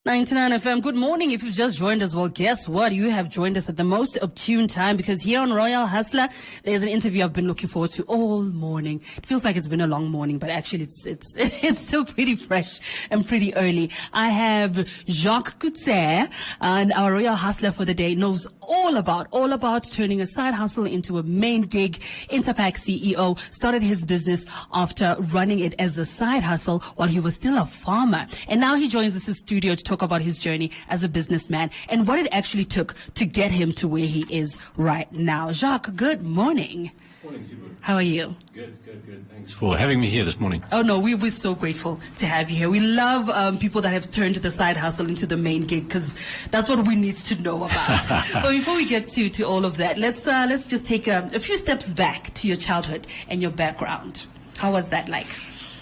99 FM, good morning. If you've just joined us, well, guess what? You have joined us at the most opportune time, because here on Royal Hustler, there's an interview I've been looking forward to all morning. It feels like it's been a long morning, but actually it's still pretty fresh and pretty early. I have Jacques Twitte, and our Royal Hustler for the day knows all about turning a side hustle into a main gig. Interpack CEO started his business after running it as a side hustle while he was still a farmer. And now he joins us in studio to talk about his journey as a businessman and what it actually took to get him to where he is right now. Jacques, good morning. Morning, Sibu. How are you? Good. Thanks for having me here this morning. Oh, no, we're so grateful to have you here. We love people that have turned the side hustle into the main gig, because that's what we need to know about. But before we get to all of that, let's just take a few steps back to your childhood and your background. How was that like?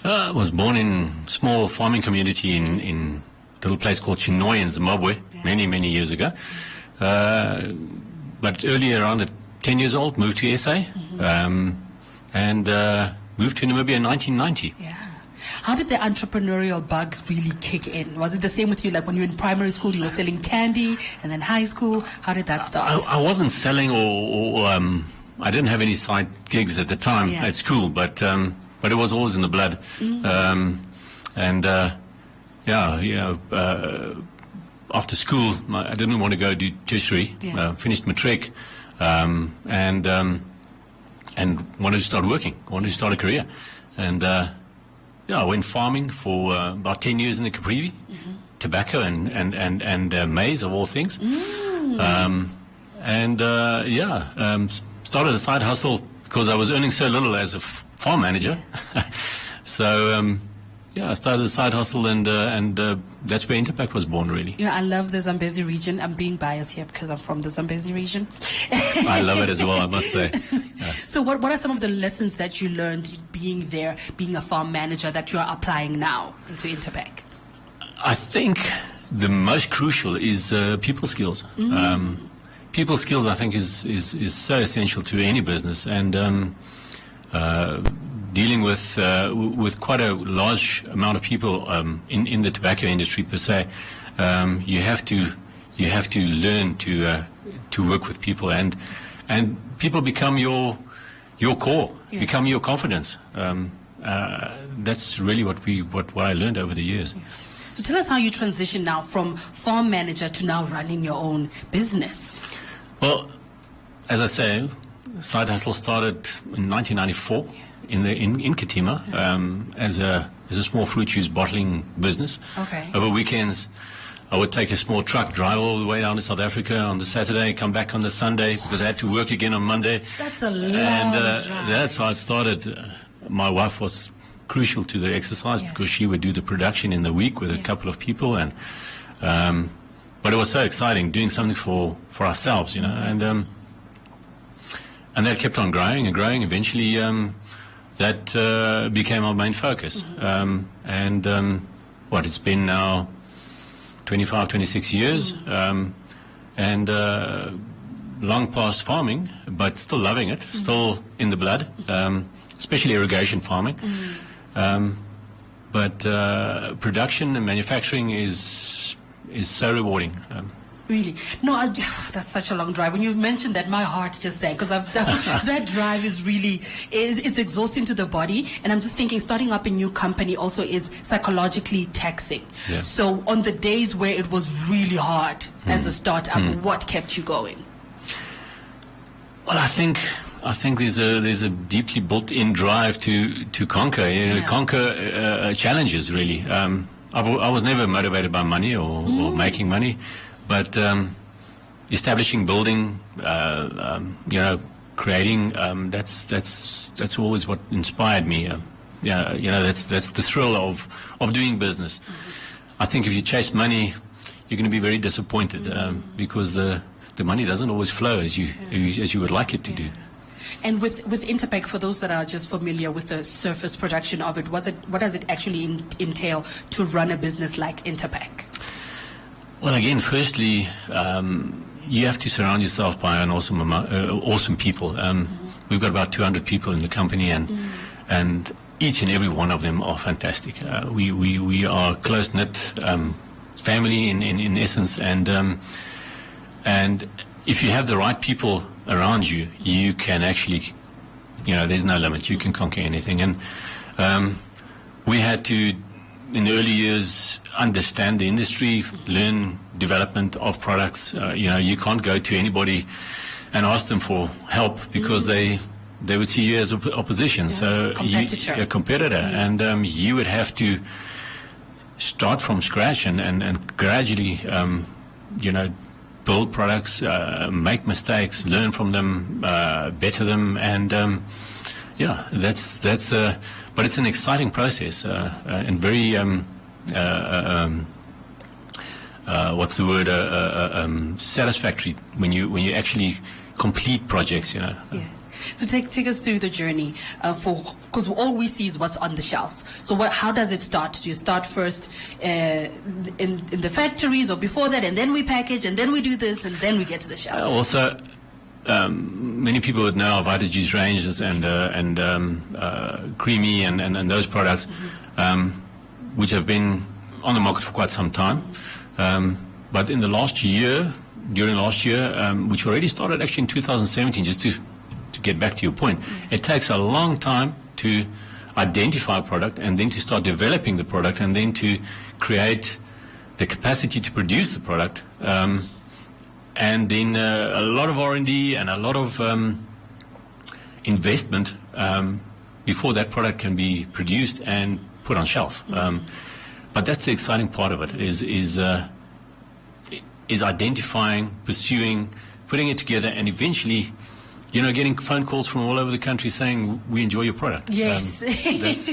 I was born in a small farming community in a little place called Chinoy in Zimbabwe, many years ago. But earlier, around at 10 years old, moved to SA, and moved to Namibia in 1990. Yeah. How did the entrepreneurial bug really kick in? Was it the same with you? Like when you were in primary school, you were selling candy, and then high school? How did that start? I wasn't selling or I didn't have any side gigs at the time at school, but it was always in the blood. After school, I didn't want to go do tertiary. Finished matric, and wanted to start working. Wanted to start a career, and I went farming for about 10 years in the Caprivi, tobacco and maize of all things. Started a side hustle because I was earning so little as a farm manager. So. I started a side hustle, and that's where Interpack was born, really. I love the Zambezi region. I'm being biased here because I'm from the Zambezi region. I love it as well, I must say. So what are some of the lessons that you learned being there, being a farm manager, that you are applying now into Interpack? I think the most crucial is people skills. People skills, I think, is so essential to any business, and dealing with quite a large amount of people in the tobacco industry per se, you have to learn to work with people, and people become your core, become your confidence. That's really what I learned over the years. So tell us how you transition now from farm manager to now running your own business. Well, as I say, side hustle started in 1994. In Katima, as a small fruit juice bottling business. Okay. Over weekends, I would take a small truck, drive all the way down to South Africa on the Saturday, come back on the Sunday, because I had to work again on Monday. That's a long drive. That's how it started. My wife was crucial to the exercise because she would do the production in the week with a couple of people, and but it was so exciting doing something for ourselves, and that kept on growing and growing. Eventually. That became our main focus. It's been now 25, 26 years, and long past farming, but still loving it, still in the blood, especially irrigation farming. But production and manufacturing is so rewarding. Really? No, that's such a long drive. When you mentioned that, my heart just sank, because I've done that drive is really, it's exhausting to the body. And I'm just thinking, starting up a new company also is psychologically taxing. Yeah. So on the days where it was really hard as a startup, what kept you going? Well, I think there's a deeply built-in drive to conquer, conquer challenges, really. I was never motivated by money or making money. But establishing, building, creating, that's always what inspired me. That's the thrill of doing business. I think if you chase money, you're going to be very disappointed because the money doesn't always flow as you would like it to do. And with Interpack, for those that are just familiar with the surface production of it, what does it actually entail to run a business like Interpack? Well, again, firstly, you have to surround yourself by an awesome people. We've got about 200 people in the company, and each and every one of them are fantastic. We are close-knit family in essence, and if you have the right people around you, you can actually, there's no limit. You can conquer anything. And we had to, in the early years, understand the industry, learn development of products. You can't go to anybody and ask them for help because they would see you as opposition. So a competitor. And you would have to start from scratch and gradually, build products, make mistakes, learn from them, better them, and but it's an exciting process and very what's the word? Satisfactory when you actually complete projects. Yeah. So take us through the journey because all we see is what's on the shelf. So how does it start? Do you start first in the factories or before that, and then we package, and then we do this, and then we get to the shelf? Also, many people would know our Vita Juice ranges and Creamy and those products, which have been on the market for quite some time. But in the during last year, which already started actually in 2017, just to get back to your point, it takes a long time to identify a product and then to start developing the product and then to create the capacity to produce the product, and then a lot of R&D and a lot of investment before that product can be produced and put on shelf. But that's the exciting part of it, is identifying, pursuing, putting it together, and eventually getting phone calls from all over the country saying, we enjoy your product. Yes.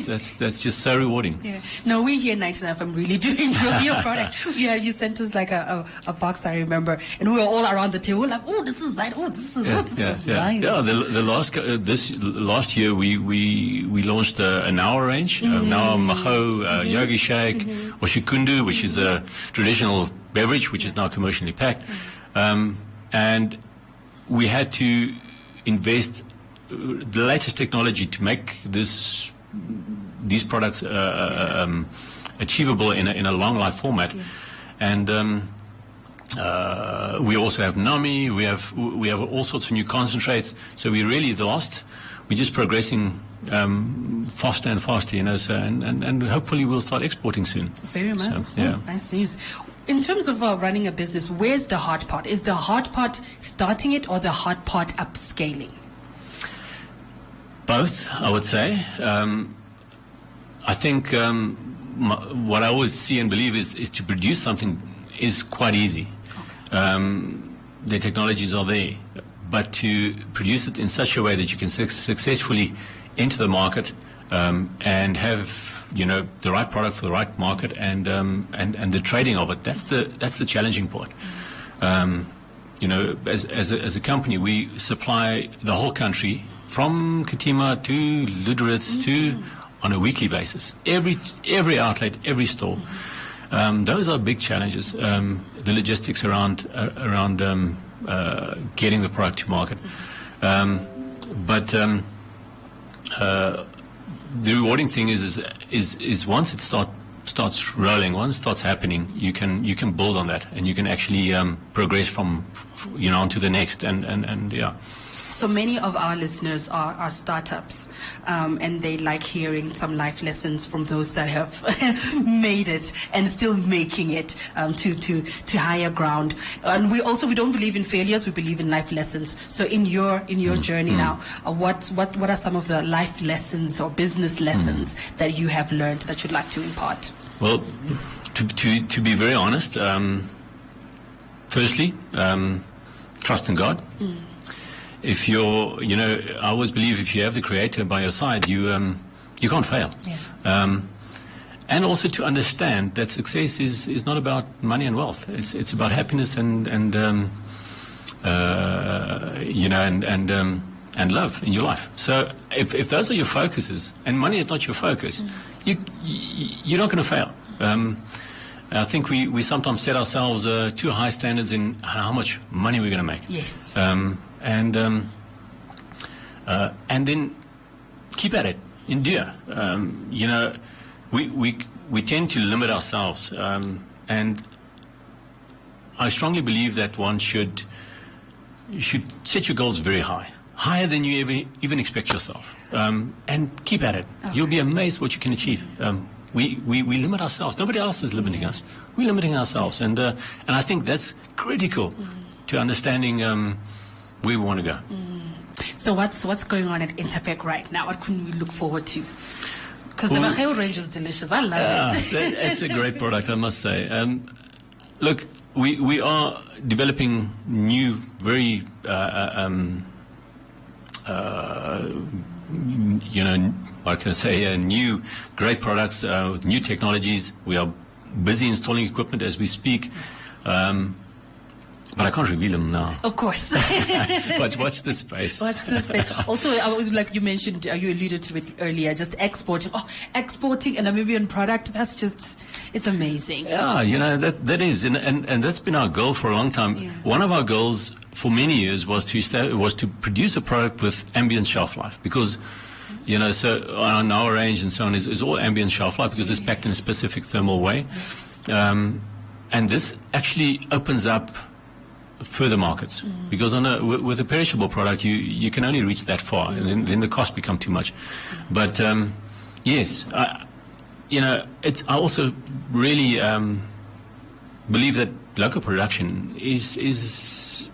That's just so rewarding. Yeah. No, we here at 99FM really do enjoy your product. You sent us like a box, I remember, and we were all around the table like, oh, this is right, this is nice. Yeah, this last year we launched an hour range, now Maho, Yogi Shake, or Shikundu, which is a traditional beverage, which is now commercially packed. And we had to invest the latest technology to make these products achievable in a long life format. And we also have Nami, we have all sorts of new concentrates. So we're just progressing faster and faster, so and hopefully we'll start exporting soon. Very much. So, yeah. Nice news. In terms of running a business, where's the hard part? Is the hard part starting it or the hard part upscaling? Both, I would say. I think what I always see and believe is to produce something is quite easy. Okay. The technologies are there. But to produce it in such a way that you can successfully enter the market and have the right product for the right market and the trading of it, that's the challenging part. As a company, we supply the whole country from Katima to Luderitz to on a weekly basis. Every outlet, every store. Those are big challenges. The logistics around getting the product to market. But the rewarding thing is once it starts rolling, once it starts happening, you can build on that and you can actually progress from onto the next and yeah. So many of our listeners are startups, and they like hearing some life lessons from those that have made it and still making it to higher ground. And we don't believe in failures; we believe in life lessons. So in your journey now, what are some of the life lessons or business lessons that you have learned that you'd like to impart? Well, to be very honest, firstly, trust in God. If I always believe if you have the Creator by your side, you can't fail. Yeah. And also to understand that success is not about money and wealth. It's about happiness and love in your life. So if those are your focuses and money is not your focus, you're not going to fail. I think we sometimes set ourselves too high standards in how much money we're going to make. Yes. And then keep at it, endure. We tend to limit ourselves, and I strongly believe that one should set your goals very high, higher than you even expect yourself, and keep at it. Okay. You'll be amazed what you can achieve. We limit ourselves. Nobody else is limiting us. We're limiting ourselves, and I think that's critical to understanding where we want to go. So what's going on at Interpack right now? What can we look forward to? Because the Maheo range is delicious. I love it. It's a great product, I must say. Look, we are developing new, very what can I say, new great products with new technologies. We are busy installing equipment as we speak. But I can't reveal them now. Of course. But watch this space. Watch this space. Also, I was like you mentioned, you alluded to it earlier, just exporting. Oh, exporting a Namibian product, that's just, it's amazing. Yeah, that is. And that's been our goal for a long time. Yeah. One of our goals for many years was to produce a product with ambient shelf life. Because, so on our range and so on is all ambient shelf life because it's packed in a specific thermal way. Yes. And this actually opens up further markets because with a perishable product you can only reach that far, and then the costs become too much. But yes, I also really believe that local production is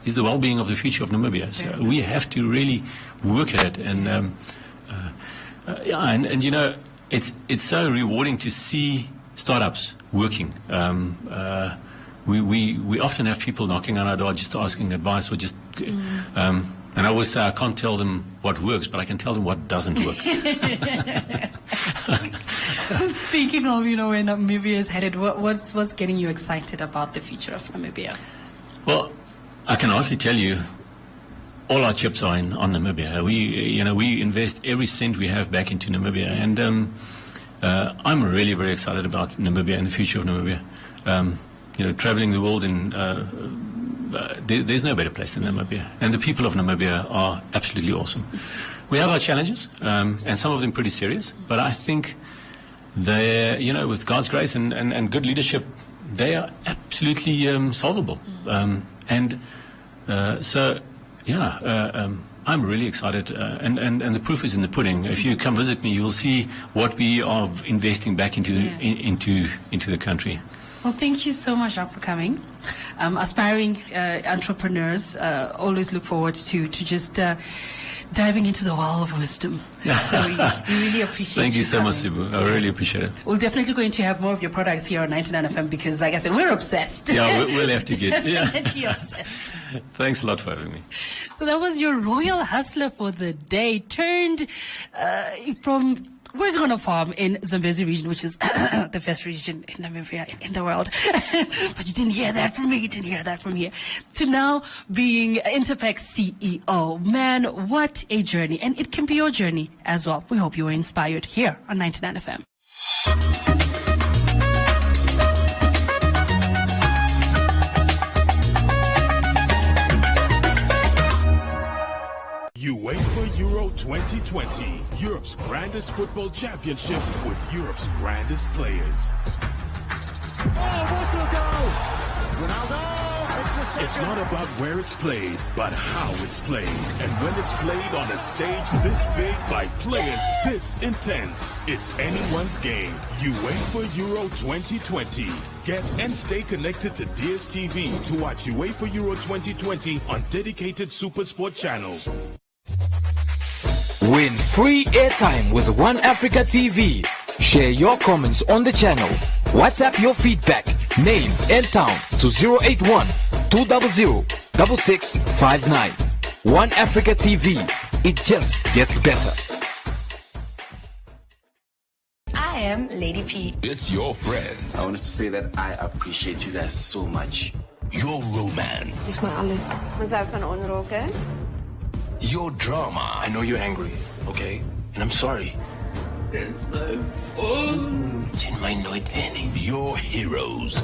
the well-being of the future of Namibia. So we have to really work at it, and it's so rewarding to see startups working. We often have people knocking on our door just asking advice or just, and I always say I can't tell them what works, but I can tell them what doesn't work. Speaking of, where Namibia is headed, what's getting you excited about the future of Namibia? Well, I can honestly tell you, all our chips are on Namibia. We invest every cent we have back into Namibia, and I'm really very excited about Namibia and the future of Namibia. Traveling the world, there's no better place than Namibia. And the people of Namibia are absolutely awesome. We have our challenges, and some of them pretty serious, but I think they're, with God's grace and good leadership, they are absolutely solvable. I'm really excited, and the proof is in the pudding. If you come visit me, you'll see what we are investing back into the country. Well, thank you so much, Jacques, for coming. Aspiring entrepreneurs always look forward to just diving into the well of wisdom. So we really appreciate Thank you so much, Sibu. I really appreciate it. We're definitely going to have more of your products here on 99 FM because, like I said, we're obsessed. Yeah, we'll have to get. Yeah. Obsessed. Thanks a lot for having me. So that was your royal hustler for the day, turned from working on a farm in Zambezi region, which is the best region in Namibia in the world. But you didn't hear that from me. You didn't hear that from here. To now being Interpack CEO. Man, what a journey. And it can be your journey as well. We hope you were inspired here on 99 FM. UEFA Euro 2020, Europe's grandest football championship with Europe's grandest players. Oh, what a goal! Ronaldo, it's not about where it's played, but how it's played. And when it's played on a stage this big by players this intense, it's anyone's game. UEFA Euro 2020. Get and stay connected to DSTV to watch UEFA Euro 2020 on dedicated SuperSport channels. Win free airtime with One Africa TV. Share your comments on the channel. WhatsApp your feedback, name and town to 081 200 6659. One Africa TV. It just gets better. I am Lady P. It's your friends. I wanted to say that I appreciate you guys so much. Your romance. Dis my alles. Mezelf van onroken. Your drama. I know you're angry, okay? And I'm sorry. It's my fault. It's in my nooit penny. Your heroes.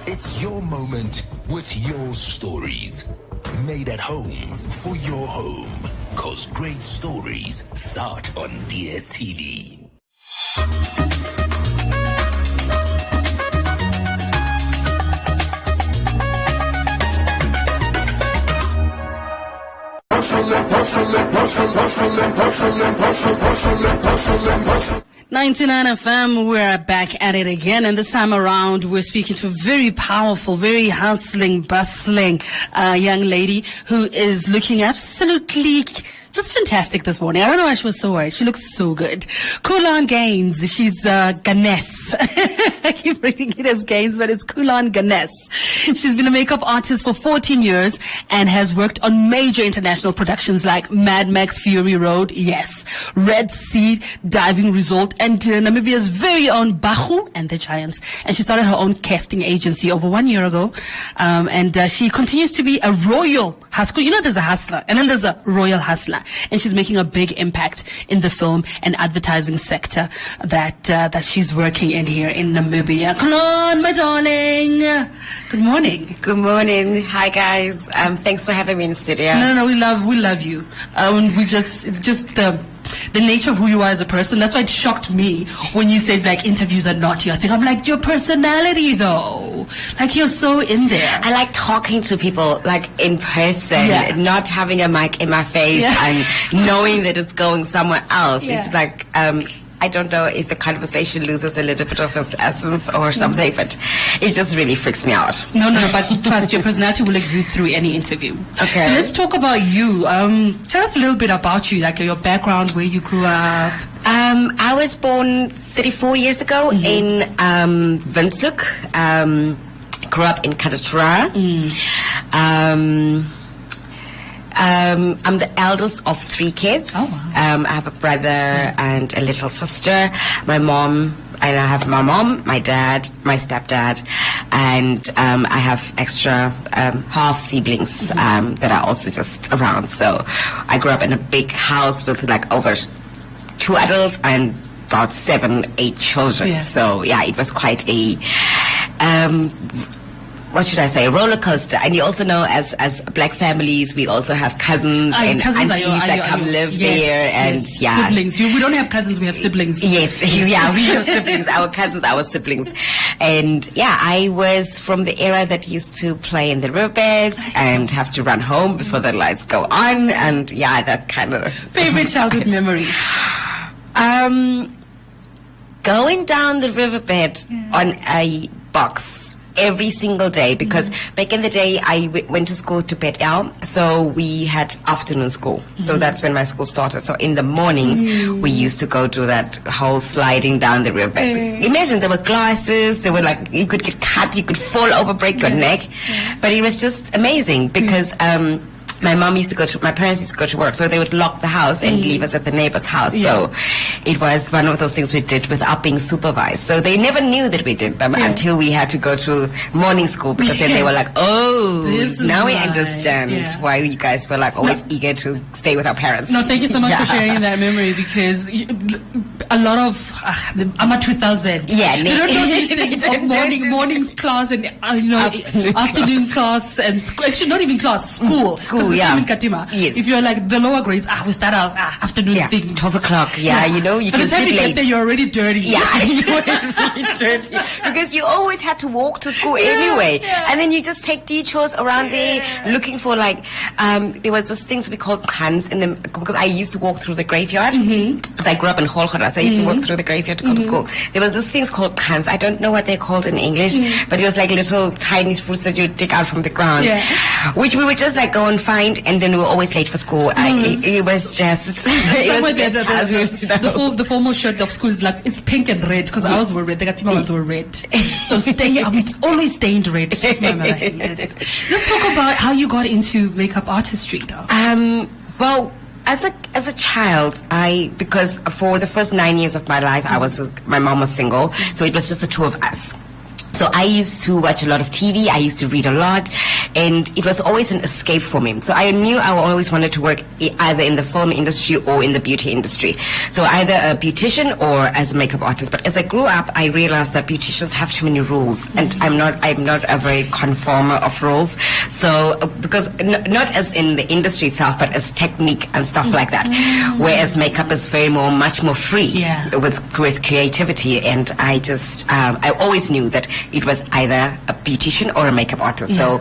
It's your moment with your stories. Made at home for your home. 'Cause great stories start on DSTV. 99 FM, we're back at it again, and this time around we're speaking to a very powerful, very hustling, bustling young lady who is looking absolutely just fantastic this morning. I don't know why she was so worried. She looks so good. Kulan Gaines. She's Ganes. I keep reading it as Gaines, but it's Kulan Ganes. She's been a makeup artist for 14 years and has worked on major international productions like Mad Max Fury Road, yes, Red Sea Diving Resort, and Namibia's very own Bahu and the Giants. And she started her own casting agency over 1 year ago. And she continues to be a royal hustler. You know, there's a hustler and then there's a royal hustler. And she's making a big impact in the film and advertising sector that she's working in here in Namibia. Klon, my darling. Good morning. Good morning. Hi guys. Thanks for having me in the studio. No, we love you. We just the nature of who you are as a person. That's why it shocked me when you said like interviews are not your thing. I'm like, your personality though, like you're so in there. I like talking to people like in person, not having a mic in my face and knowing that it's going somewhere else. It's like I don't know if the conversation loses a little bit of its essence or something, but it just really freaks me out. No, but trust, your personality will exude through any interview. Okay. So let's talk about you. Tell us a little bit about you, like your background, where you grew up. I was born 34 years ago in Windhoek. Grew up in Kadatura. I'm the eldest of 3 kids. Oh, wow. I have a brother and a little sister. My mom, and I have my mom, my dad, my stepdad, and I have extra half siblings that are also just around. So I grew up in a big house with like over 2 adults and about 7-8 children. Yeah. So yeah, it was quite a what should I say, a roller coaster. And you also know, as black families, we also have cousins and cousins aunties that come live there, and siblings. We don't have cousins, we have siblings. Yes, we have siblings. Our cousins, our siblings, and I was from the era that used to play in the riverbeds and have to run home before the lights go on, and that kind of favorite childhood memory. Going down the riverbed on a box every single day, because back in the day I went to school to Pet L, so we had afternoon school. So that's when my school started. So in the mornings we used to go do that whole sliding down the river. So imagine, there were glasses, there were like, you could get cut, you could fall over, break your neck, but it was just amazing because my parents used to go to work, so they would lock the house and leave us at the neighbor's house. So it was one of those things we did without being supervised. So they never knew that we did them until we had to go to morning school, because then they were like, now we understand why you guys were like always eager to stay with our parents. No, thank you so much for sharing that memory, because a lot of I'm a 2000. Yeah, they don't know these things of mornings class and afternoon class and actually not even class, school. Yeah. In Katima. Yes. If you're like the lower grades, we start our afternoon thing. 12 o'clock. Yeah, you know, you By can the time sleep you late. get there, you're already dirty. Yeah, you were really dirty. Because you always had to walk to school anyway. And then you just take detours around there looking for like, there was this things we called khans in them, because I used to walk through the graveyard. Because I grew up in Holgora, so I used to walk through the graveyard to go to school. There was this things called khans. I don't know what they're called in English, but it was like little tiny fruits that you dig out from the ground, which we would just like go and find, and then we were always late for school. It was just the formal shirt of school is like, it's pink and red, because ours were red, the Katima ones were red. So always stained red. Let's talk about how you got into makeup artistry though. Well, as a child, because for the first 9 years of my life, my mom was single, so it was just the 2 of us. So I used to watch a lot of TV, I used to read a lot, and it was always an escape for me. So I knew I always wanted to work either in the film industry or in the beauty industry. So either a beautician or as a makeup artist. But as I grew up, I realized that beauticians have too many rules, and I'm not a very conformer of rules. So, because not as in the industry itself, but as technique and stuff like that. Whereas makeup is much more free with creativity. And I always knew that it was either a beautician or a makeup artist. So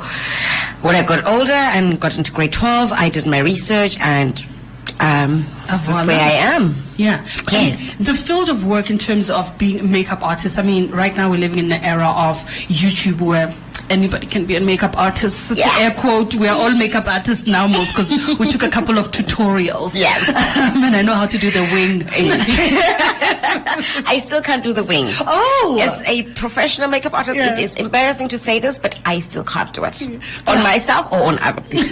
when I got older and got into grade 12, I did my research, and this is where I am. Yeah. Yes. The field of work in terms of being a makeup artist, I mean, right now we're living in the era of YouTube where anybody can be a makeup artist. Yes. Air quote, we are all makeup artists now most because we took a couple of tutorials. Yes. And I know how to do the wing. I still can't do the wing. Oh! As a professional makeup artist, Yeah. it is embarrassing to say this, but I still can't do it. On myself or on other people.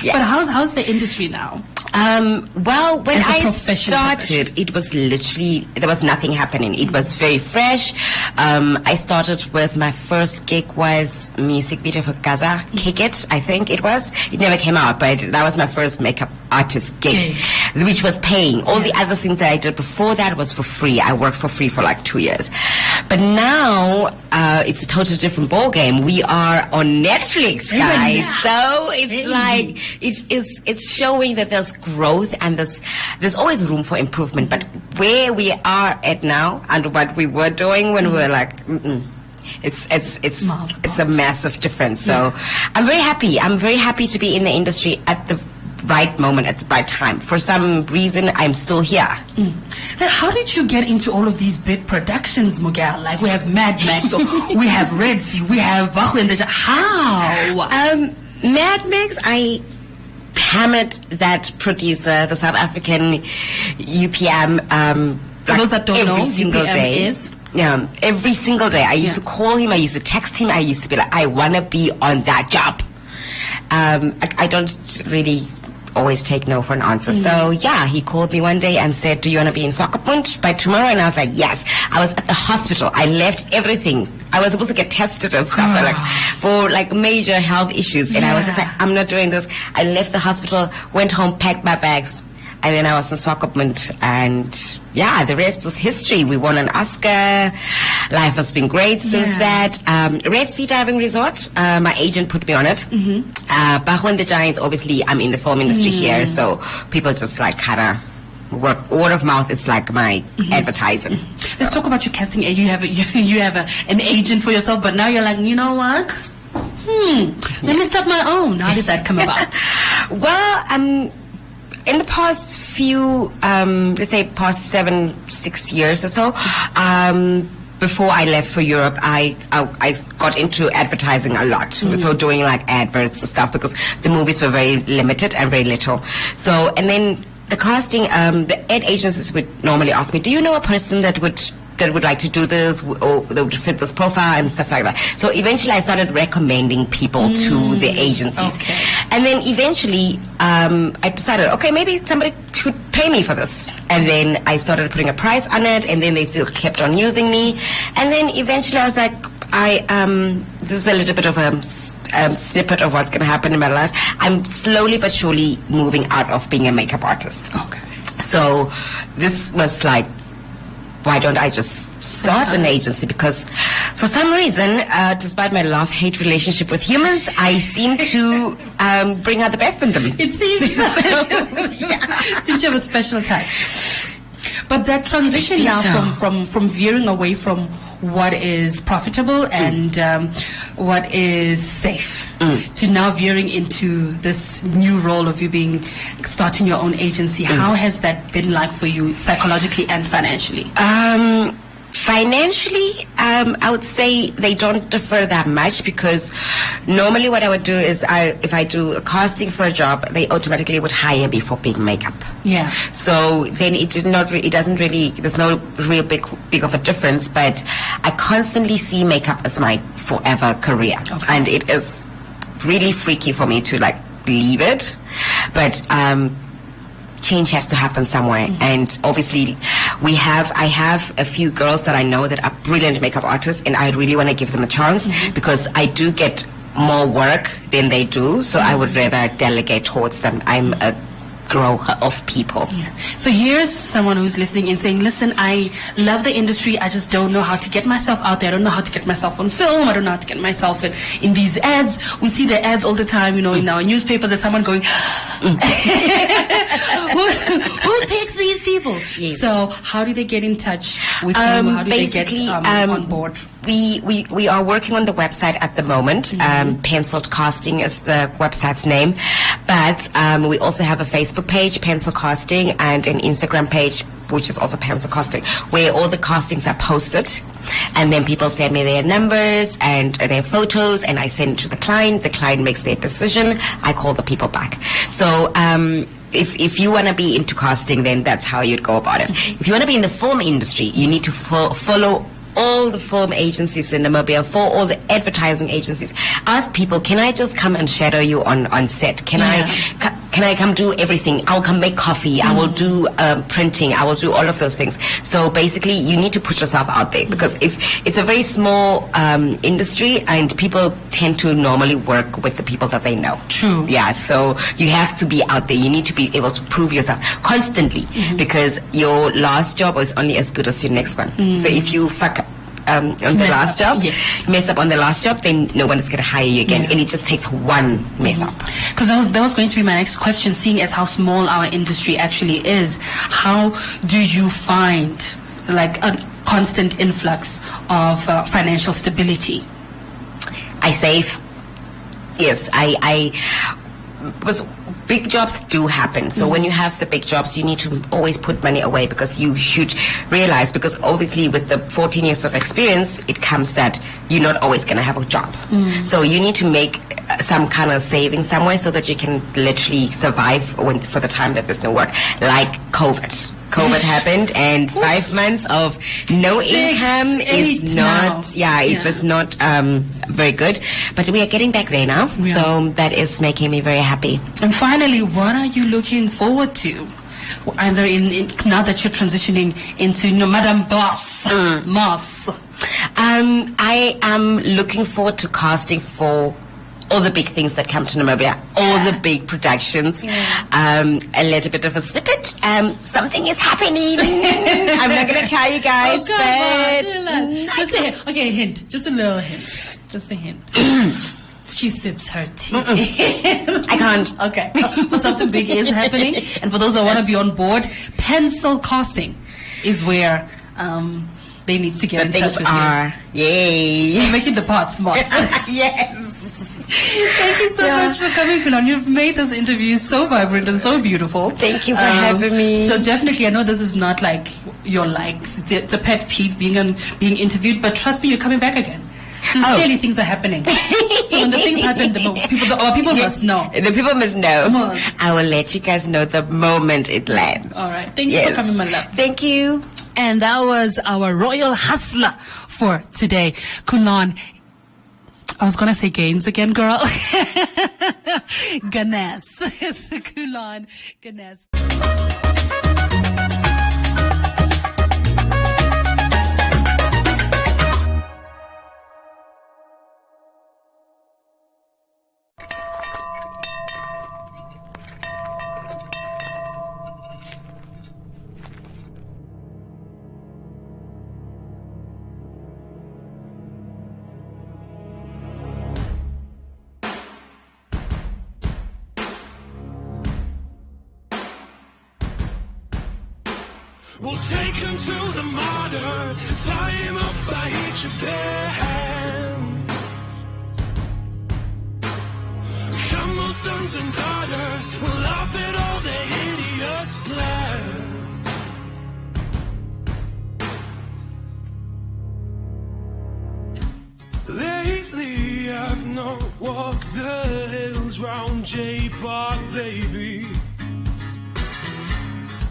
Yes. But how's the industry now? Well, when As a I professional started, it was literally, there was nothing happening. It was very fresh. I started with, my first gig was music video for Gaza, Kick It, I think it was. It never came out, but that was my first makeup artist gig, which was paying. All the other things that I did before that was for free. I worked for free for like 2 years. But now, it's a totally different ball game. We are on Netflix, guys. So it's like, it's showing that there's growth and there's always room for improvement. But where we are at now and what we were doing when we were like, it's a massive difference. So I'm very happy. I'm very happy to be in the industry at the right moment, at the right time. For some reason, I'm still here. How did you get into all of these big productions, Mugal? Like we have Mad Max, or we have Red Sea, we have Bahu and Deja. How? Mad Max, I hammered that producer, the South African UPM, For those that don't know, every single UPM day. is? Yeah, every single day. I used to call him, I used to text him, I used to be like, I want to be on that job. I don't really always take no for an answer. So yeah, he called me one day and said, do you want to be in Swakopmund by tomorrow? And I was like, yes. I was at the hospital. I left everything. I was supposed to get tested and stuff for major health issues. And I was just like, I'm not doing this. I left the hospital, went home, packed my bags. And then I was in Swakopmund, and yeah, the rest is history. We won an Oscar. Life has been great since that. Red Sea Diving Resort, my agent put me on it. Bahu and the Giants, obviously, I'm in the film industry here, so people just kind of word of mouth is like my advertising. So. Let's talk about your casting. You have an agent for yourself, but now you're like, you know what? Let me start my own. How did that come about? Well, in the past few, let's say past 7-6 years or so, before I left for Europe, I got into advertising a lot. So doing adverts and stuff, because the movies were very limited and very little. So, and then the casting, the ad agencies would normally ask me, do you know a person that would like to do this, or that would fit this profile and stuff like that. So eventually I started recommending people to the agencies. And then eventually I decided, okay, maybe somebody should pay me for this. And then I started putting a price on it, and then they still kept on using me. And then eventually I was like, this is a little bit of a snippet of what's going to happen in my life. I'm slowly but surely moving out of being a makeup artist. So this was like, why don't I just start an agency? Because for some reason, despite my love-hate relationship with humans, I seem to bring out the best in them. It seems. Seems you have a special touch. But that transition now from veering away from what is profitable and what is safe to now veering into this new role of you starting your own agency. How has that been like for you psychologically and financially? Financially, I would say they don't differ that much, because normally what I would do is if I do a casting for a job, they automatically would hire me for big makeup. Yeah. So then there's no real big of a difference, but I constantly see makeup as my forever career. And it is really freaky for me to leave it. But change has to happen somewhere, and obviously I have a few girls that I know that are brilliant makeup artists, and I really want to give them a chance, because I do get more work than they do, so I would rather delegate towards them. I'm a grower of people. So here's someone who's listening and saying, listen, I love the industry, I just don't know how to get myself out there. I don't know how to get myself on film. I don't know how to get myself in these ads. We see the ads all the time, in our newspapers. There's someone going, who picks these people? So how do they get in touch with you? How do they get on board? We are working on the website at the moment. Penciled Casting is the website's name, but we also have a Facebook page, Pencil Casting, and an Instagram page, which is also Pencil Casting, where all the castings are posted, and then people send me their numbers and their photos, and I send it to the client. The client makes their decision. I call the people back. So if you want to be into casting, then that's how you'd go about it. If you want to be in the film industry, you need to follow all the film agencies in Namibia, for all the advertising agencies. Ask people, can I just come and shadow you on set? Can I come do everything? I'll come make coffee. I will do printing. I will do all of those things. So basically, you need to put yourself out there, because if it's a very small industry, and people tend to normally work with the people that they know. True. Yeah, so you have to be out there. You need to be able to prove yourself constantly, because your last job is only as good as your next one. So if you fuck up on the last job, mess up on the last job, then no one is going to hire you again, and it just takes one mess up. Because that was going to be my next question, seeing as how small our industry actually is. How do you find like a constant influx of financial stability? I save. Yes, because big jobs do happen. So when you have the big jobs, you need to always put money away, because you should realize, because obviously with the 14 years of experience, it comes that you're not always going to have a job. So you need to make some kind of savings somewhere, so that you can literally survive for the time that there's no work. Like COVID. COVID happened, and 5 months of no income is not, it was not very good. But we are getting back there now, so that is making me very happy. And finally, what are you looking forward to? Either in now that you're transitioning into Madam Boss, I am looking forward to casting for all the big things that come to Namibia, all the big productions. A little bit of a snippet. Something is happening. I'm not going to tell you guys, but just a hint. Okay, a hint. Just a little hint. Just a hint. She sips her tea. I can't. Okay. So something big is happening, and for those that want to be on board, Pencil Casting is where they need to get in touch with you. Yay! You're making the parts, Moss. Yes. Thank you so much for coming, Kulan. You've made this interview so vibrant and so beautiful. Thank you for having me. So definitely, I know this is not like your likes. It's a pet peeve being interviewed, but trust me, you're coming back again. Clearly, things are happening. So when the things happen, people must know. The people must know. I will let you guys know the moment it lands. All right. Thank you for coming, my love. Thank you. And that was our royal hustler for today, Kulan. I was going to say Gaines again, girl. Ganes. Kulan Ganes. We'll take him to the martyr, tie him up by each of their hands. Come on, sons and daughters, we'll laugh at all their hideous plans. Lately I've not walked the hills round J Park, baby.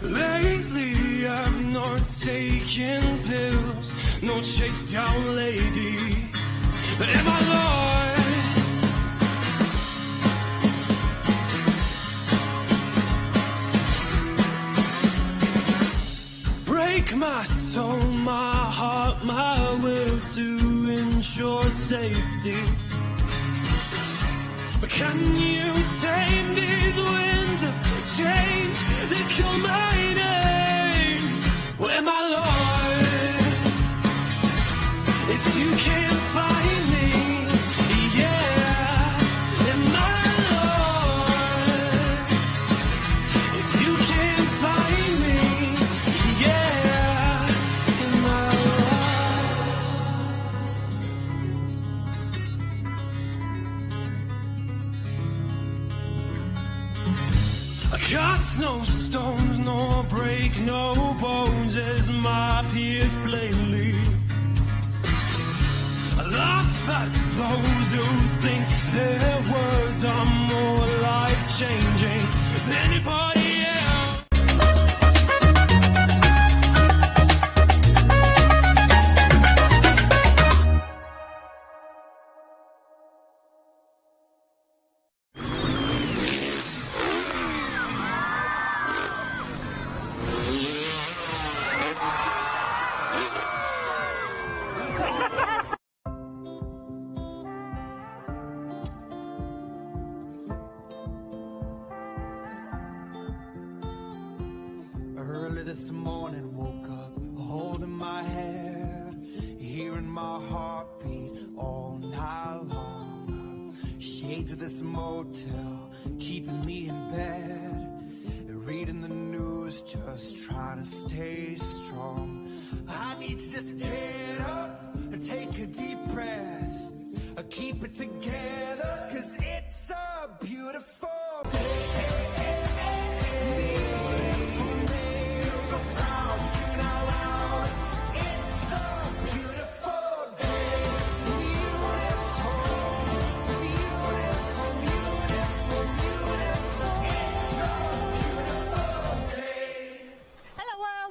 Lately I've not taken pills, no chase down lady. But am I lost? Break my soul, my heart, my will to ensure safety. But can you tame these winds of change that kill my name? Or am I lost? If you can't find me, yeah, am I lost? If you can't find me, yeah, am I lost? Cast no stones, nor break no bones, as my peers plainly laugh at those who think their words are more life-changing than anybody else. Early this morning, woke up holding my head, hearing my heartbeat all night long. Shades of this motel keeping me in bed, reading the news, just trying to stay strong. I need to just get up and take a deep breath, keep it together, 'cause it's a beautiful day.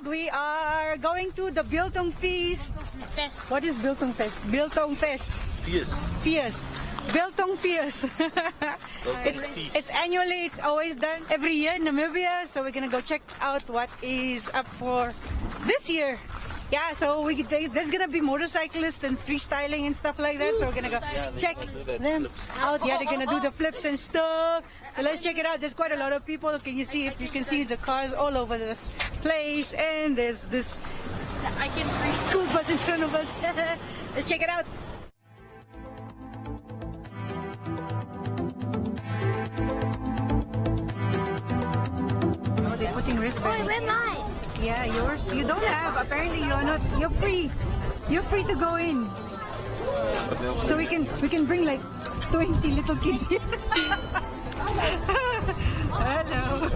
We are going to the Biltong Feast. Fest. What is Biltong Fest? Biltong Fest. Fierce. Biltong Fierce. It's annually, it's always done every year in Namibia. So we're gonna go check out what is up for this year. Yeah, so there's gonna be motorcyclists and freestyling and stuff like that. So we're gonna go check them out. Yeah, they're gonna do the flips and stuff. So let's check it out. There's quite a lot of people. Can you see? If you can see the cars all over this place, and there's this school bus in front of us. Let's check it out. Oh, they're putting wristbands. Oh, where's mine? Yeah, yours. You don't have. Apparently, you're not. You're free. You're free to go in. So we can bring like 20 little kids here. Hello.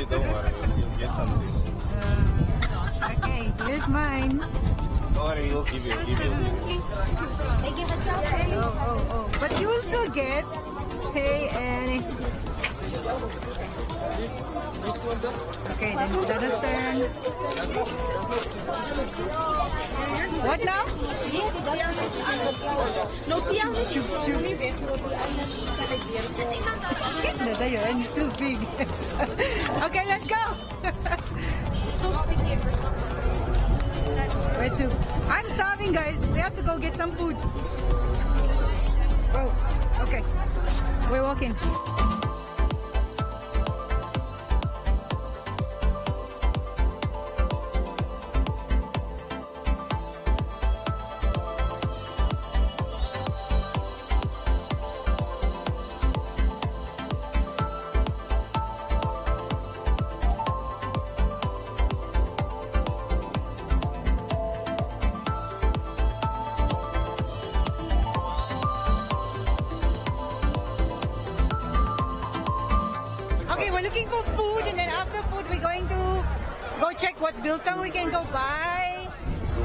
Don't worry. You'll get some of this. Okay, here's mine. Don't worry, we'll give you. Oh. But you will still get. Hey, Annie. Okay, then Dada's turn. What now? Dada, your hand is too big. Okay, let's go. Where to? I'm starving, guys. We have to go get some food. Oh, okay. We're walking. Okay, we're looking for food, and then after food we're going to go check what biltong we can go buy,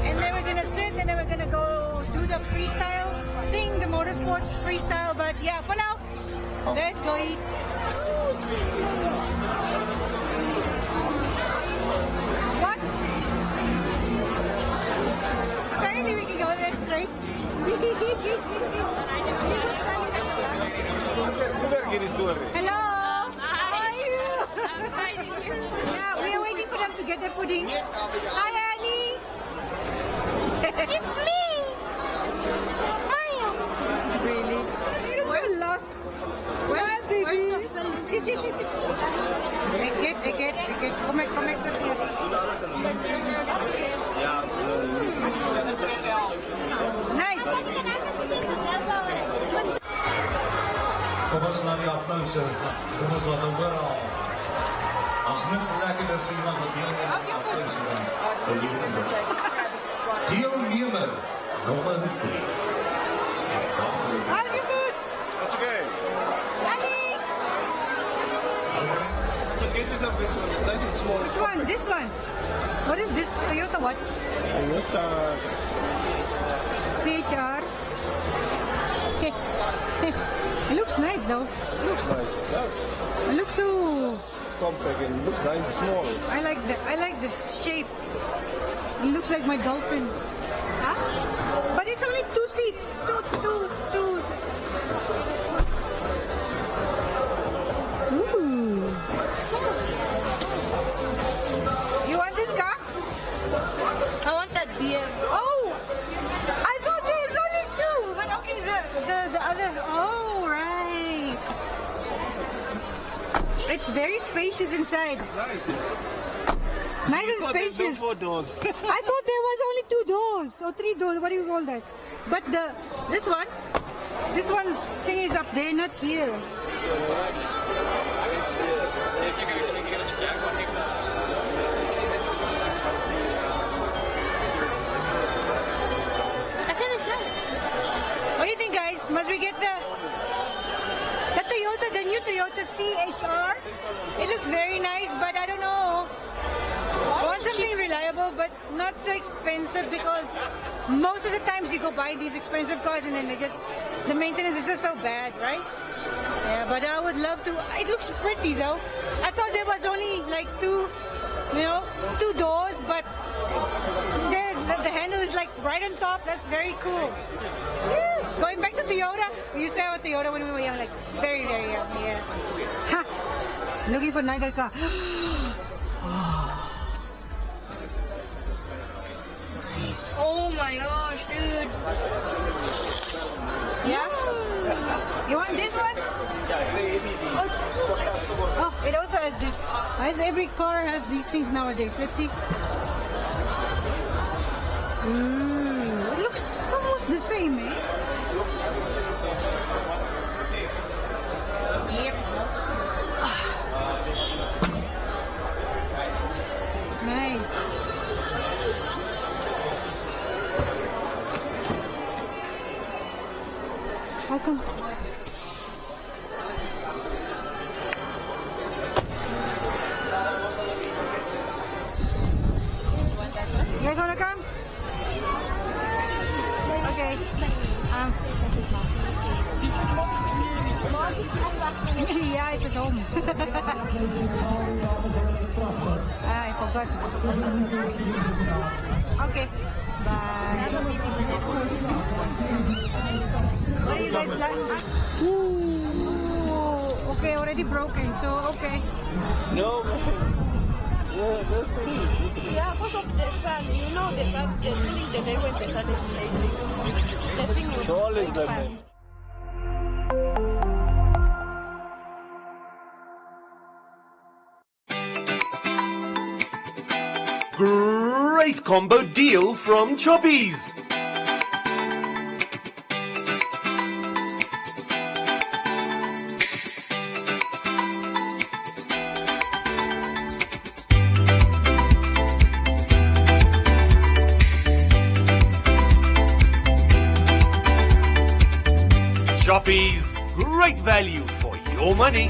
and then we're gonna sit, and then we're gonna go do the freestyle thing, the motorsports freestyle. But yeah, for now, let's go eat. What? Apparently we can go there straight. Hello. Yeah, we are waiting for them to get their pudding. Hi, Annie. It's me, Mario. Really? You look so lost. Smile, baby. Take it. Come accept here. Nice. Kom ons laat die applaus gaan. Kom ons laat hom hoor. Ons niks lekkerder as iemand wat deel neem aan die applaus gaan. Deel nemer, nommer 3. How's your food? That's okay. Annie. Just get yourself this one? What is this? Toyota what? Toyota CHR. It looks nice though. looks nice. Yes. It looks so Compact and looks nice, small. I like that. I like this shape. It looks like my dolphin. Huh? But it's only 2 seat. Two. Ooh. You want this car? I want that beer. Oh, I thought there was only 2. But okay, the other. Oh, right. It's very spacious inside. Nice and spacious. 4 doors. I thought there was only 2 doors or 3 doors. What do you call that? But this one's thing is up there, not here. I said it's nice. What do you think, guys? Must we get the Toyota, the new Toyota CHR? It looks very nice, but I don't know. I want something reliable, but not so expensive, because most of the times you go buy these expensive cars and then the maintenance is just so bad, right? Yeah, but I would love to. It looks pretty though. I thought there was only like 2 doors, but the handle is like right on top. That's very cool. Yeah. Going back to Toyota, we used to have a Toyota when we were young, like very, very young. Yeah. Ha! Looking for night car. Nice. Oh my gosh, dude. Yeah? You want this one? Oh, it also has this. Every car has these things nowadays. Let's see. It looks almost the same, eh? Yep. Nice. How come? You guys wanna come? Okay. Yeah, it's at home. I forgot. Okay. Bye. What do you guys like? Ooh. Okay, already broken, so okay. No. Yeah, that's nice. Yeah, because of the sun. You know the sun, during the day when the sun is setting, the thing will Always break like fast. that. Great combo deal from Choppies. Choppies, great value for your money.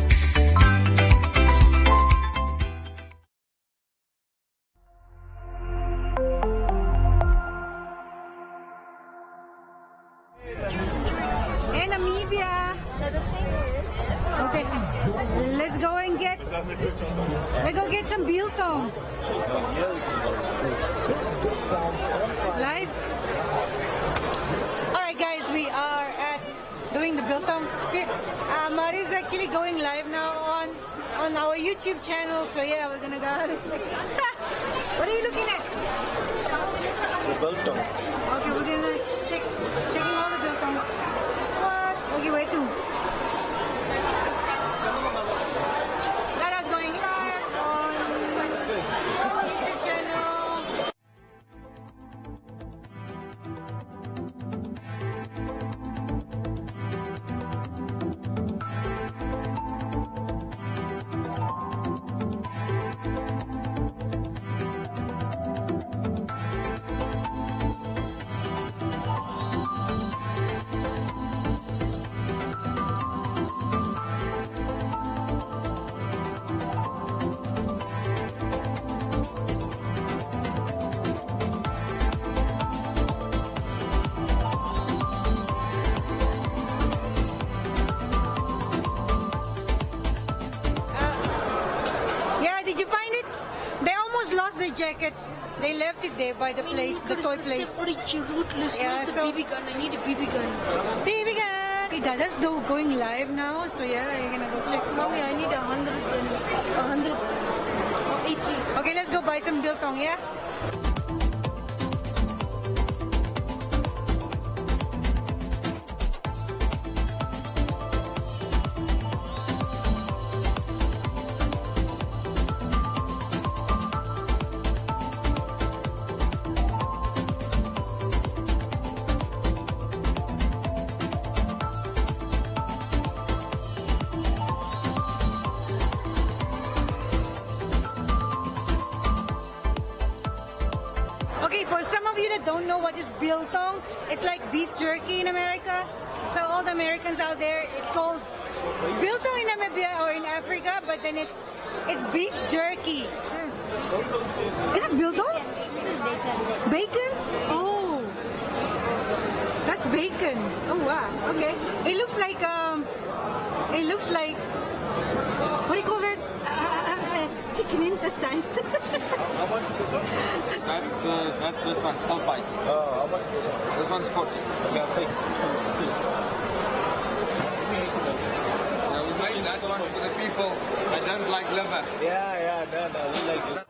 Hey, Namibia. Okay, let's go and let's go get some biltong. Live? Alright guys, we are doing the biltong. Mari's actually going live now on our YouTube channel, so yeah, we're gonna go ahead and check. What are you looking at? The biltong. Okay, we're gonna checking all the biltong. What? Okay, wait too. Let us going live on our YouTube channel. tickets. They left it there by the place, the toy place. Rootless. Yeah, Where's so the BB gun? I need a BB gun. BB gun. Okay, Dada's going live now, so yeah, you're gonna go check. Mommy, I need 100 or 80. Okay, let's go buy some biltong, yeah? Okay, for some of you that don't know what is biltong, it's like beef jerky in America. So all the Americans out there, it's called biltong in Namibia or in Africa, but then it's beef jerky. Is it biltong? This is bacon. Bacon? Oh, that's bacon. Oh wow. Okay. It looks like what do you call it? Chicken intestine. How much is this one? That's this one, skull pie. Oh, how much is this one? This one's 40. Okay, I'll take two. Yeah, we made that one for the people that don't like liver. Yeah, no, we like it.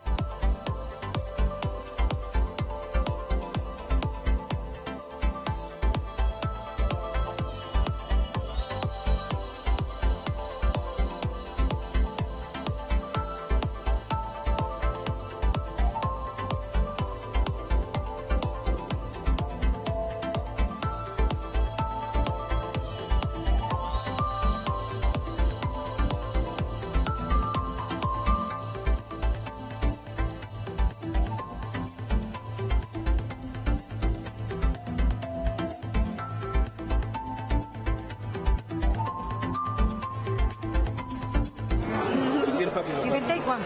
You can take one.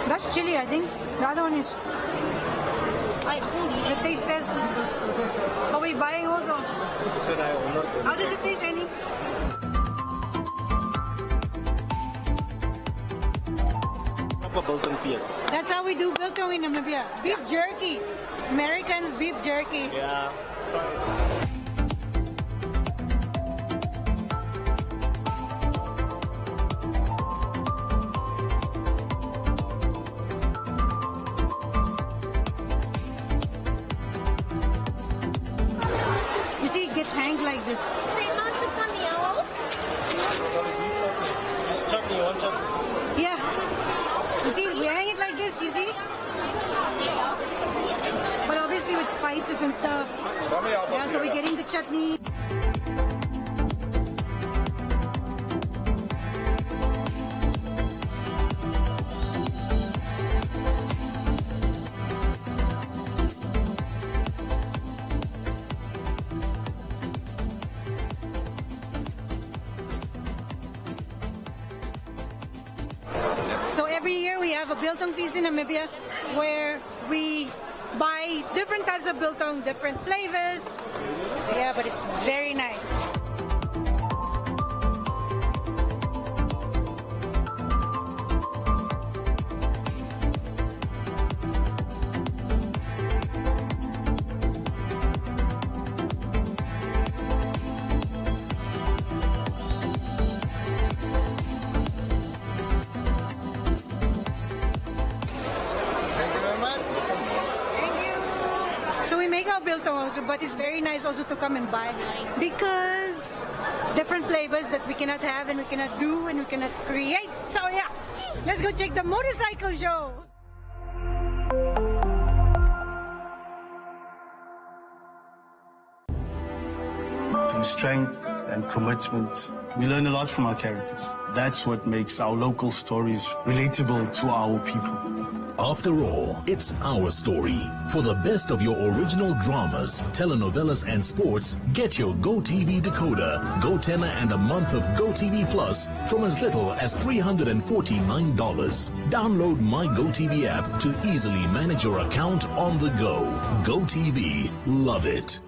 That's chili, I think. The other one is. The taste test. Are we buying also? How does it taste, Annie? Proper biltong fierce. That's how we do biltong in Namibia. Beef jerky. Americans beef jerky. Yeah. You see, it gets hanged like this. Just chutney, one chutney. Yeah. You see, we hang it like this, you see? But obviously with spices and stuff. Yeah, so we're getting the chutney. So every year we have a biltong feast in Namibia where we buy different types of biltong, different flavors. Yeah, but it's very nice. So we make our biltong also, but it's very nice also to come and buy because different flavors that we cannot have and we cannot do and we cannot create. So yeah, let's go check the motorcycle show. Through strength and commitment, we learn a lot from our characters. That's what makes our local stories relatable to our people. After all, it's our story. For the best of your original dramas, telenovelas and sports, get your GoTV decoder, GoTenna and a month of GoTV Plus from as little as $349. Download my GoTV app to easily manage your account on the go. GoTV, love it.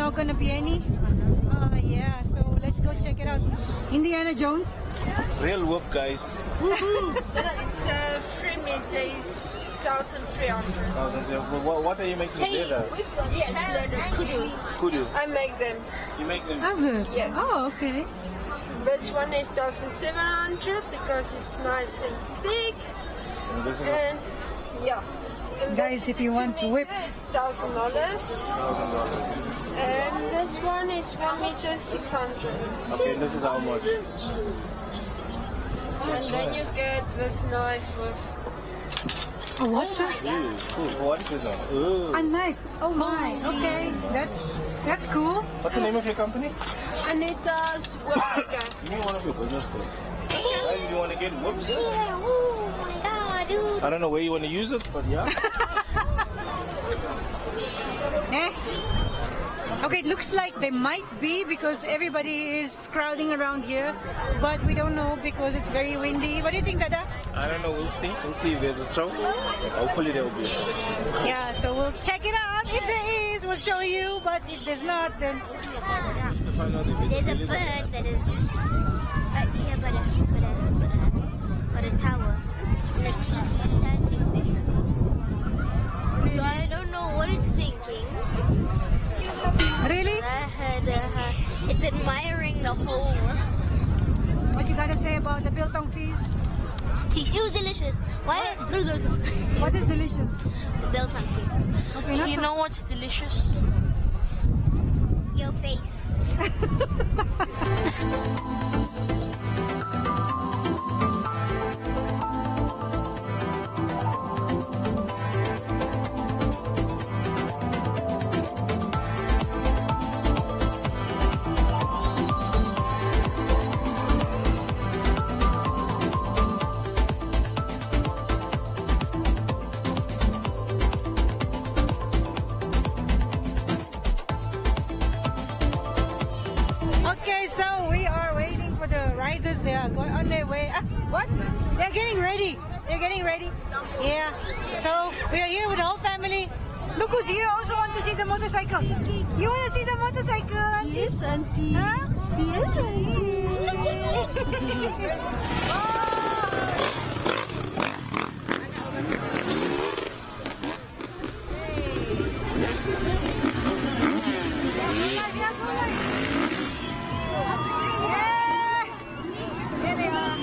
not gonna be any. Yeah, so let's go check it out. Indiana Jones. Real whoop, guys. It's 3 meters, 1,300. What are you making leather? Yes, leather. Kudu. I make them. You make them? Does it? Yes. Oh, okay. This one is 1,700 because it's nice and big. And this is And yeah. And Guys, if you want to whip. It's $1,000. And this one is 1 meter 600. Okay, this is how much? And then you get this knife with What's that? Ooh, cool. What is this one? Ooh. A knife. Oh my. Okay, that's cool. What's the name of your company? Anita's Woodpecker. Give me one of your business cards. Why do you want to get whoops? Yeah, oh my god, dude. I don't know where you want to use it, but yeah. Okay, it looks like they might be because everybody is crowding around here, but we don't know because it's very windy. What do you think, Dada? I don't know. We'll see. We'll see if there's a show. Hopefully there will be a show. Yeah, so we'll check it out. If there is, we'll show you, but if there's not, then... Yeah. There's a bird that is just right here by the tower. And it's just standing there. So I don't know what it's thinking. Really? But I heard it's admiring the whole world. What you gotta say about the biltong feast? It's tasty. It was delicious. Why? What is delicious? The biltong feast. Okay, not You so- know what's delicious? Your face. Okay, so we are waiting for the riders. They are going on their way. What? They're getting ready. They're getting ready. Yeah. So we are here with the whole family. Look who's here. Also want to see the motorcycle. You want to see the motorcycle, Auntie? Yes, Auntie. Huh? Yes, Auntie. Here they are.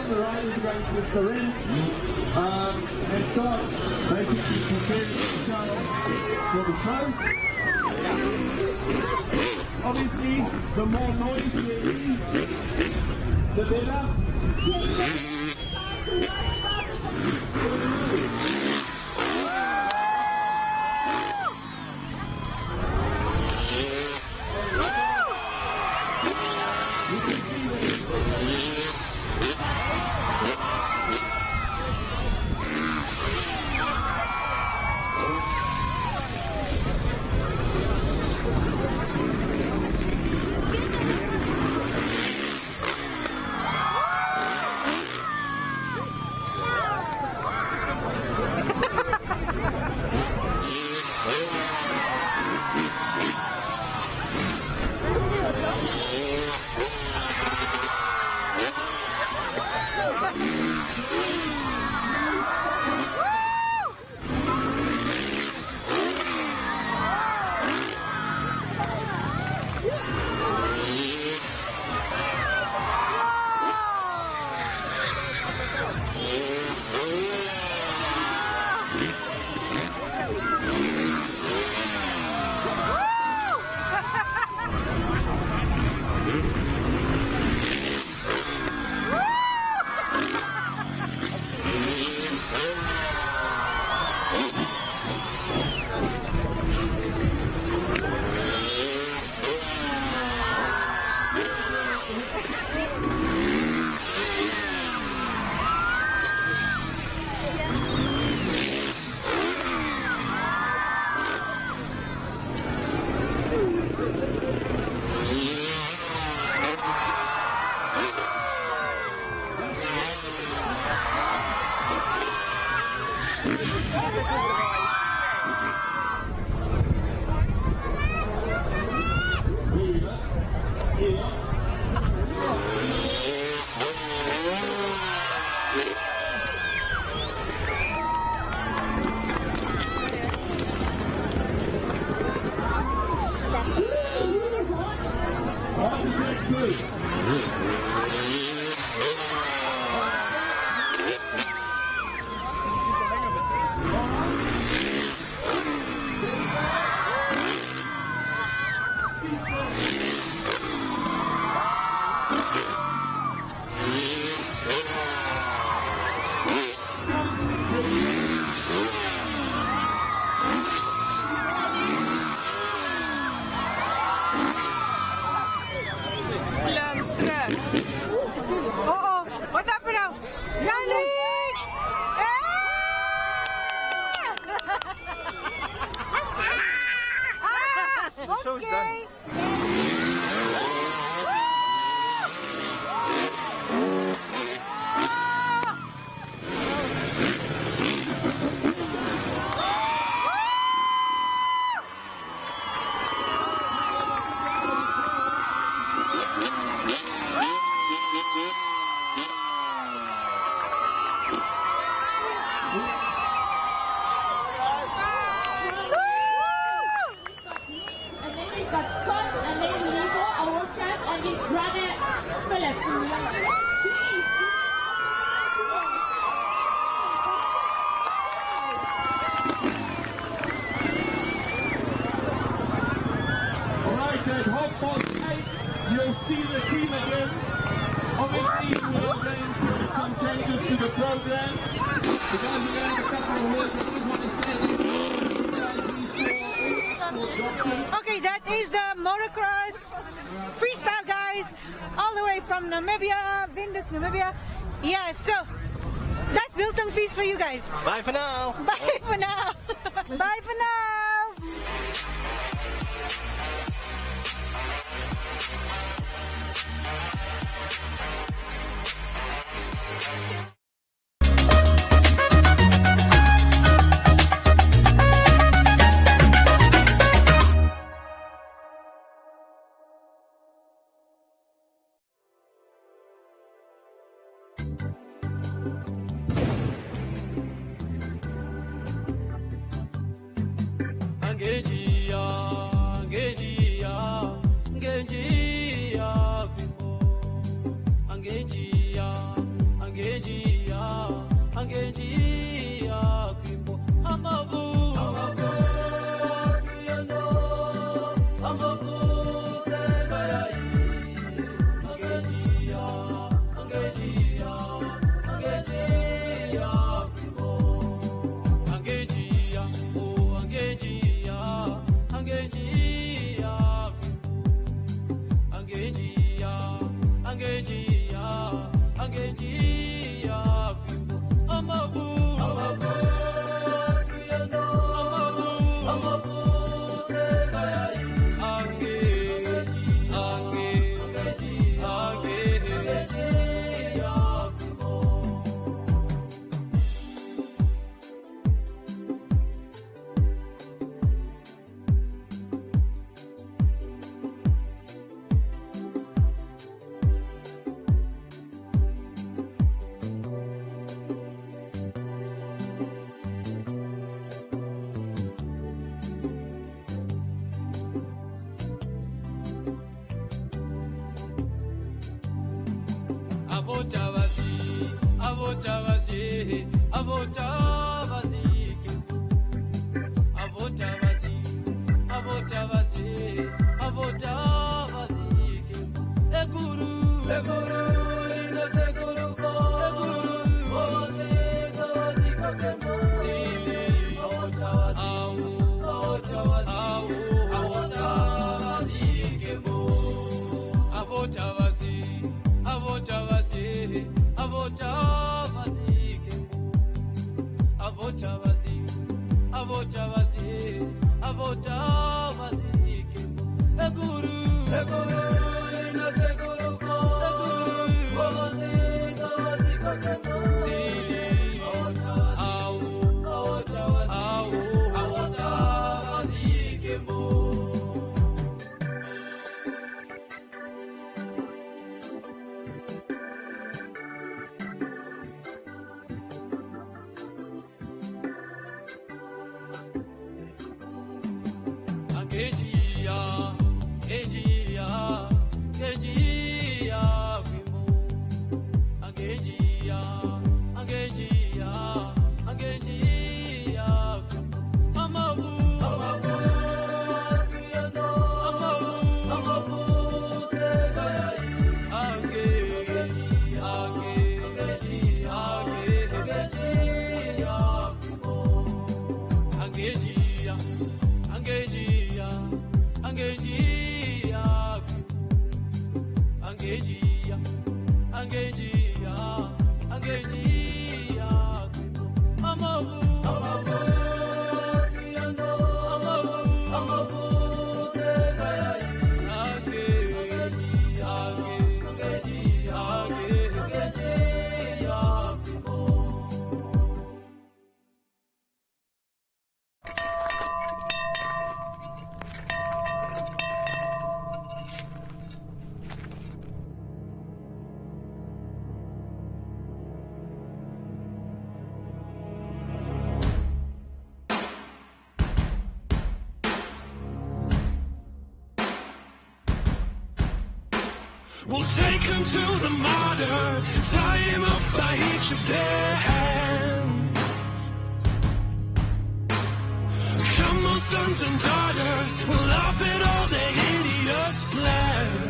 The riders are going to surrender and start basically preparing themselves for the show. Obviously, the more noise there is, the better. Oh, what happened now? Yannick! Okay. Right at 8:30, you'll see the team again. Obviously, we are going through some changes to the program. The guys are going to a couple of words. I just want to say Okay, that is the motocross freestyle, guys, all the way from Namibia, Windhoek, Namibia. Yeah, so that's Biltong Feast for you guys. Bye for now. Bye for now. Bye for now. We'll take them to the martyr, tie him up by each of their hands. Come on, sons and daughters, we'll laugh at all their hideous plans.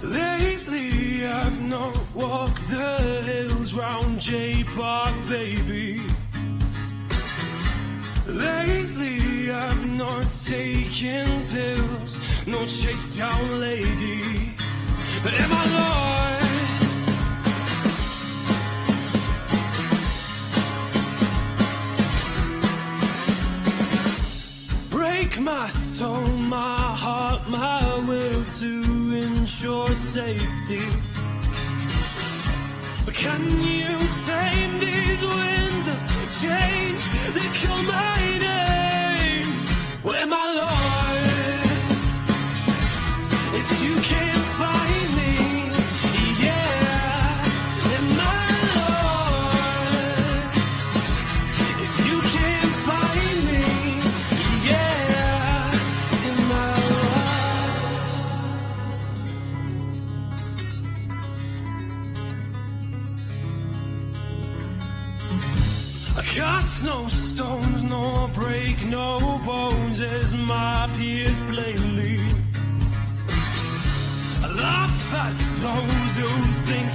Lately I've not walked the hills round J Park, baby. Lately I've not taken pills, no chased down lady. But am I lost? Break my soul, my heart, my will to ensure safety. But can you tame these winds of change that call my name? Well, am I lost if you can't find me? Yeah, am I lost if you can't find me? Yeah, am I lost? I cast no stones, nor break no bones, as my peers plainly. I laugh at those who think